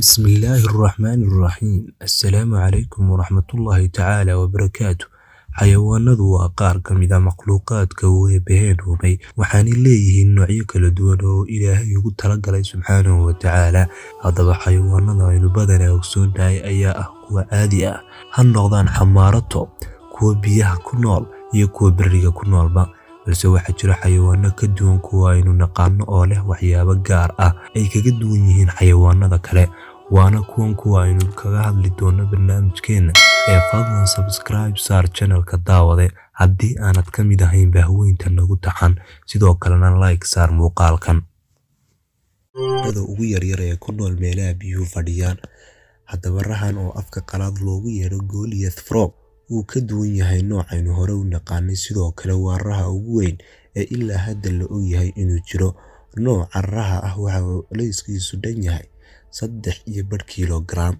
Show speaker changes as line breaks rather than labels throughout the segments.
بسم الله الرحمن الرحيم السلام عليكم ورحمة الله تعالى وبركاته. xayawaanadu waa qaar ka mid ah makhluuqaadka uu eebbaheen hubay, waxaana leeyihiin noocyo kala duwan oo Ilaahay ugu talagalay subxaanahu wa tacaala. Haddaba xayawaanada aynu badanaa ogsoonnahay ayaa ah kuwa caadi ah, ha noqdaan xamaarato, kuwa biyaha ku nool iyo kuwa beriga ku noolba. balse waxaa jira xayawaano ka duwan kuwa aynu naqaano oo leh waxyaabo gaar ah ay kaga duwan yihiin xayawaanada kale, waana kuwa aynu kaga hadli doono barnaamijkeena. fadlan subscribe saar channelka daawade haddii aanad ka mid ahayn bahweynta nagu taxan, sidoo kalena like saar muuqaalkan. Dada ugu yaryar ee ku nool meelaha biyuhu fadhiyaan. Haddaba rahan oo afka qalaad loogu yeero Goliath frog uu ka duwan yahay noocaynu hore u naqaanay, sidoo kale waa raha ugu weyn ee ilaa hadda la og yahay inuu jiro. Nooca raha ah waxa uu culayskiisu dhan yahay 3.5 kilogram,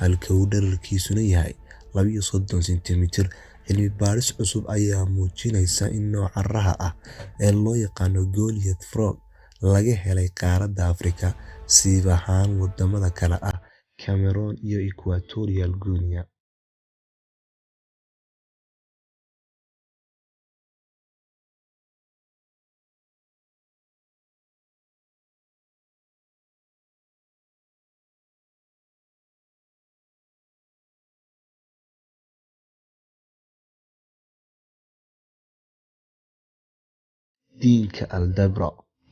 halka uu dhererkiisuna yahay 32 sentimitir. Cilmi baaris cusub ayaa muujinaysa in nooca raha ah ee loo yaqaano Goliath frog laga helay qaaradda Afrika, siiba ahaan wadamada kale ah Cameroon iyo Equatorial Guinea. Diinka Aldabra.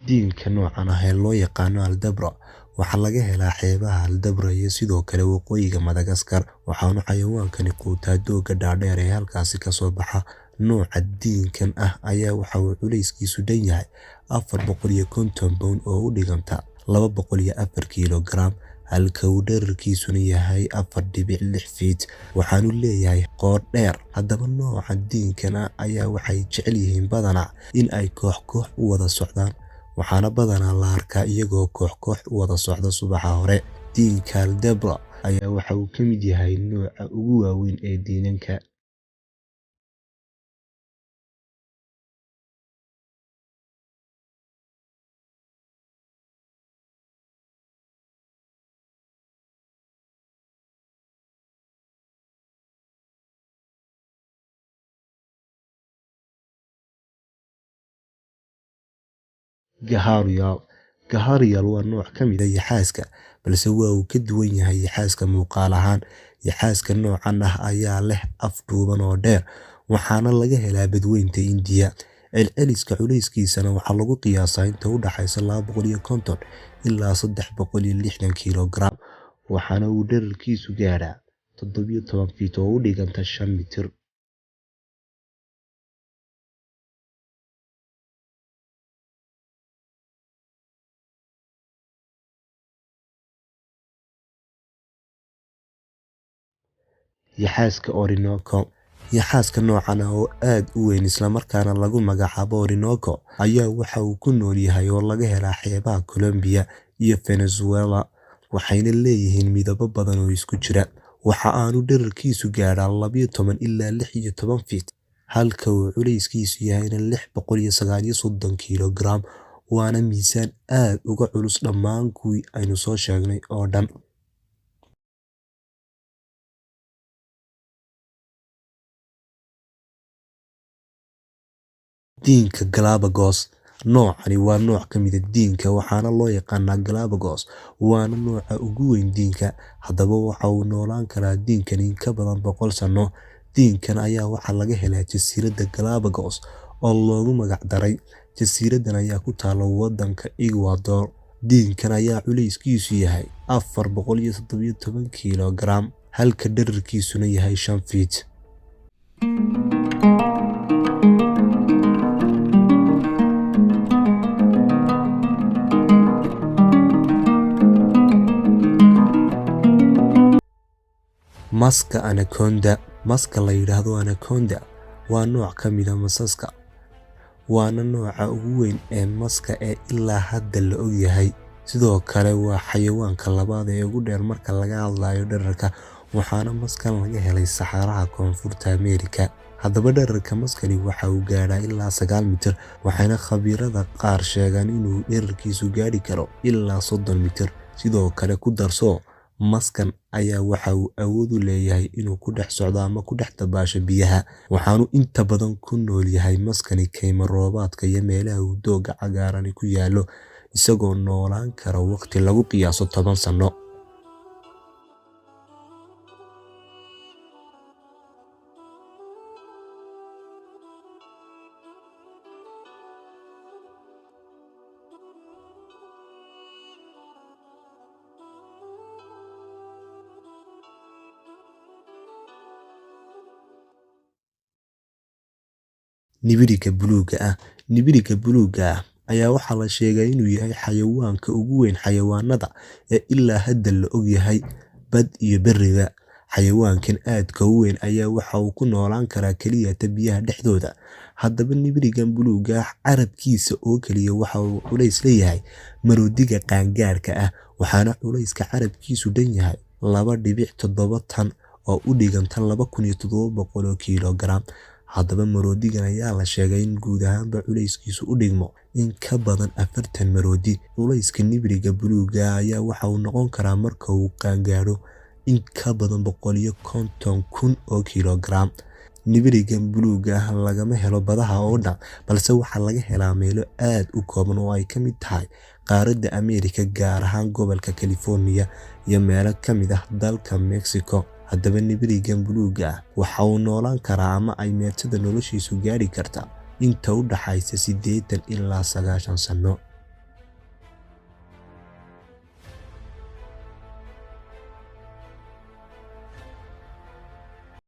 Diinka noocan ah ee loo yaqaano Aldabra waxaa laga helaa xeebaha Aldabra iyo sidoo kale waqooyiga Madagascar, waxaana xayawaankani quutaa doogga dhaadheer ee halkaasi ka soo baxa. Nooca diinkan ah ayaa waxa uu culayskiisu dhan yahay 450 pound oo u dhiganta 204 kilogram, halka uu dhererkiisuna yahay 4.6 feet, waxaanu leeyahay qoor dheer. Haddaba nooca diinkan ah ayaa waxay jecel yihiin badanaa in ay koox u wada socdaan, waxaana badanaa la arkaa iyagoo koox u wada socda subaxa hore. Diinka Aldabra ayaa waxa uu ka mid yahay nooca ugu waaweyn ee diinanka. Gharial waa nooc ka mid ah yaxaaska, balse waa uu ka duwan yahay yaxaaska muuqaal ahaan. Yaxaaska noocan ah ayaa leh af dhuuban oo dheer, waxaana laga helaa badweynta India. Celceliska culayskiisana waxaa lagu qiyaasaa inta u dhaxaysa 250 ilaa 360 kilogram, waxaana uu dhererkiisu gaadhaa 17 feet oo u dhiganta 5 mitir. Yaxaaska Orinoco. Yaxaaska noocan ah oo aad u weyn islamarkaana lagu magacaabo Orinoco ayaa waxa uu ku nool yahay oo laga helaa xeebaha Colombia iyo Venezuela, waxayna leeyihiin midabo badan oo isku jira. Waxa aanu dhererkiisu gaadhaa 12 ilaa 16 feet, halka uu culayskiisu yahayna 639 kilogram, waana miisaan aad uga culus dhammaan kuwii aynu soo sheegnay oo dhan. Diinka Galapagos. Noocani waa nooc ka mid ah diinka, waxaana loo yaqaanaa Galapagos, waana nooca ugu weyn diinka. Haddaba waxa uu noolaan karaa diinkan in ka badan 100 sano. Diinkan ayaa waxaa laga helaa jasiiradda Galapagos oo loogu magac daray. Jasiiraddan ayaa ku taalla waddanka Ecuador. Diinkan ayaa culayskiisu yahay 417 kilogram, halka dhererkiisuna yahay 5 feet. Maska Anaconda. Maska la yidhaahdo Anaconda waa nooc ka mid ah masaska, waana nooca ugu weyn ee maska ee ilaa hadda la og yahay. Sidoo kale waa xayawaanka labaad ee ugu dheer marka laga hadlayo dhererka, waxaana maskan laga helay saxaraha Koonfurta Ameerika. Haddaba dhererka maskani waxa uu gaadhaa ilaa 9 mitir, waxayna khabiirada qaar sheegaan inuu dhererkiisu gaadhi karo ilaa 30 mitir. Sidoo kale ku darso, Maskan ayaa waxa uu awood u leeyahay inuu ku dhex socdo ama ku dhex dabaasho biyaha, waxaanu inta badan ku nool yahay maskani kaymo roobaadka iyo meelaha uu doogga cagaarani ku yaallo, isagoo noolaan kara waqti lagu qiyaaso 10 sano. Nibiriga buluugga ah. Nibiriga buluugga ah ayaa waxaa la sheegay inuu yahay xayawaanka ugu weyn xayawaanada ee ilaa hadda la og yahay bad iyo beriba. Xayawaankan aadka u weyn ayaa waxa uu ku noolaan karaa kaliya biyaha dhexdooda. Haddaba nibirigan buluugga ah carabkiisa oo kaliya waxa uu culays leeyahay maroodiga qaangaarka ah, waxaana culayska carabkiisu dhan yahay 2.7 tan oo u dhiganta 2700 kiiloogaram. Haddaba maroodigan ayaa la sheegay in guud ahaanba culayskiisu u dhigmo in ka badan 40 maroodi. Culayska nibiriga buluugga ah ayaa waxa uu noqon karaa marka uu qaangaaro in ka badan 150,000 oo kiiloogaram. Nibirigan buluugga ah lagama helo badaha oo dhan, balse waxaa laga helaa meelo aad u kooban oo ay ka mid tahay qaaradda Ameerika, gaar ahaan gobolka California iyo meelo ka mid ah dalka Mexico. Haddaba nibirigan buluugga ah waxa uu noolaan karaa ama ay meertada noloshiisu gaari kartaa inta u dhaxaysa 80 ilaa 90 sano.